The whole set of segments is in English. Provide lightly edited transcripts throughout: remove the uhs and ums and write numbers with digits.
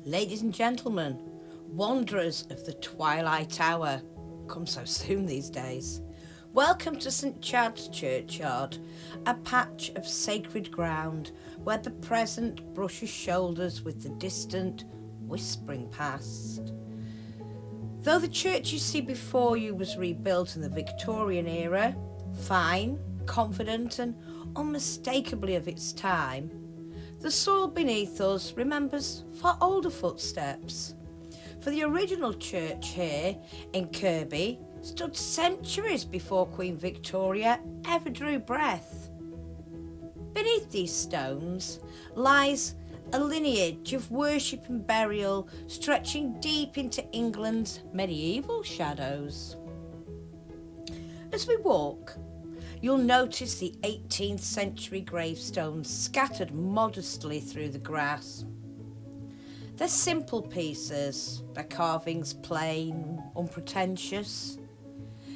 Ladies and gentlemen, wanderers of the twilight hour, come so soon these days, welcome to St Chads Churchyard, a patch of sacred ground where the present brushes shoulders with the distant, whispering past. Though the church you see before you was rebuilt in the Victorian era, fine, confident and unmistakably of its time, the soil beneath us remembers far older footsteps. For the original church here in Kirkby stood centuries before Queen Victoria ever drew breath. Beneath these stones lies a lineage of worship and burial stretching deep into England's medieval shadows. As we walk, you'll notice the 18th century gravestones scattered modestly through the grass. They're simple pieces, their carvings plain, unpretentious,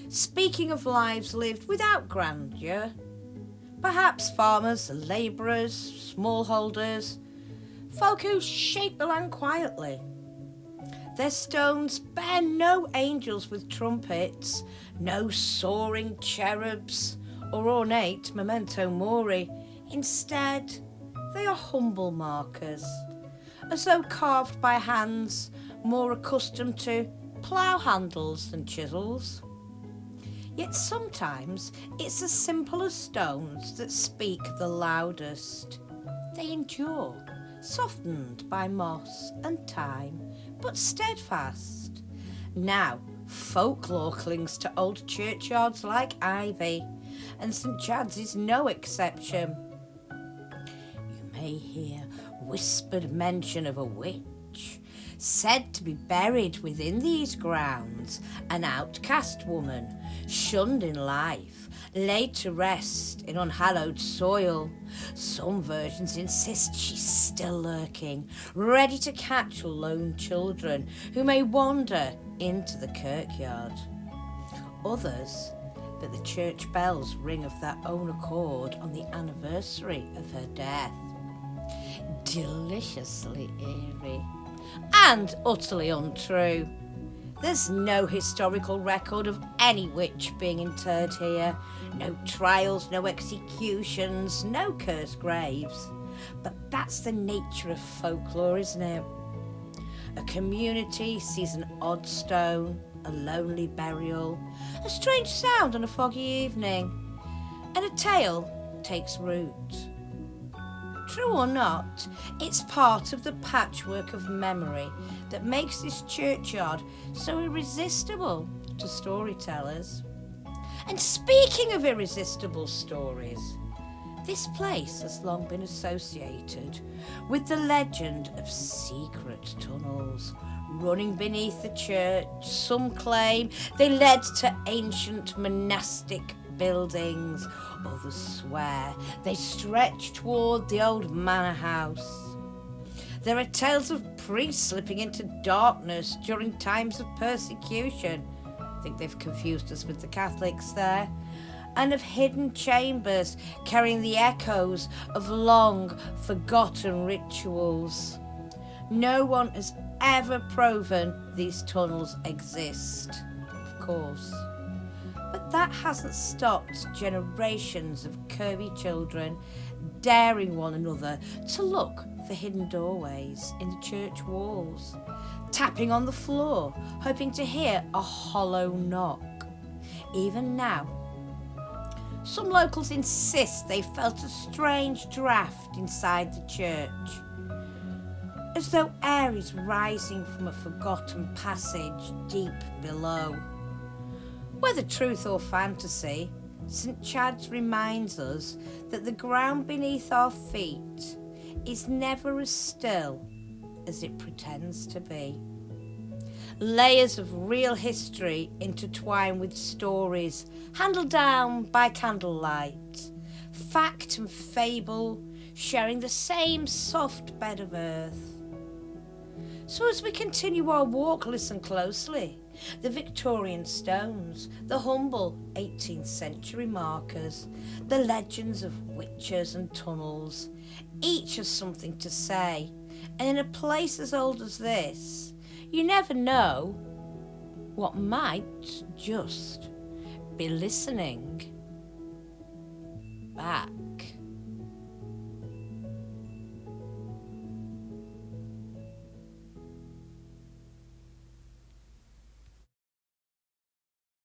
speaking of lives lived without grandeur. Perhaps farmers, labourers, smallholders, folk who shape the land quietly. Their stones bear no angels with trumpets, no soaring cherubs or ornate memento mori. Instead, they are humble markers, as though carved by hands more accustomed to plough handles than chisels. Yet sometimes it's as simple as stones that speak the loudest. They endure, softened by moss and time, but steadfast. Now, folklore clings to old churchyards like ivy, and St Chads is no exception. You may hear whispered mention of a witch, said to be buried within these grounds, an outcast woman, shunned in life, laid to rest in unhallowed soil. Some versions insist she's still lurking, ready to catch lone children who may wander into the kirkyard. Others that the church bells ring of their own accord on the anniversary of her death. Deliciously eerie and utterly untrue. There's no historical record of any witch being interred here, no trials, no executions, no cursed graves. But that's the nature of folklore, isn't it? A community sees an odd stone, a lonely burial, a strange sound on a foggy evening, and a tale takes root. True or not, it's part of the patchwork of memory that makes this churchyard so irresistible to storytellers. And speaking of irresistible stories, this place has long been associated with the legend of secret tunnels running beneath the church. Some claim they led to ancient monastic buildings, others swear they stretch toward the old manor house. There are tales of priests slipping into darkness during times of persecution. I think they've confused us with the Catholics there. And of hidden chambers carrying the echoes of long forgotten rituals. No one has ever proven these tunnels exist, of course. But that hasn't stopped generations of Kirkby children daring one another to look for hidden doorways in the church walls, tapping on the floor, hoping to hear a hollow knock. Even now, some locals insist they felt a strange draft inside the church, as though air is rising from a forgotten passage deep below. Whether truth or fantasy, St Chads reminds us that the ground beneath our feet is never as still as it pretends to be. Layers of real history intertwine with stories handled down by candlelight, fact and fable sharing the same soft bed of earth. So as we continue our walk, listen closely. The Victorian stones, the humble 18th century markers, the legends of witches and tunnels, each has something to say, And in a place as old as this, you never know what might just be listening back.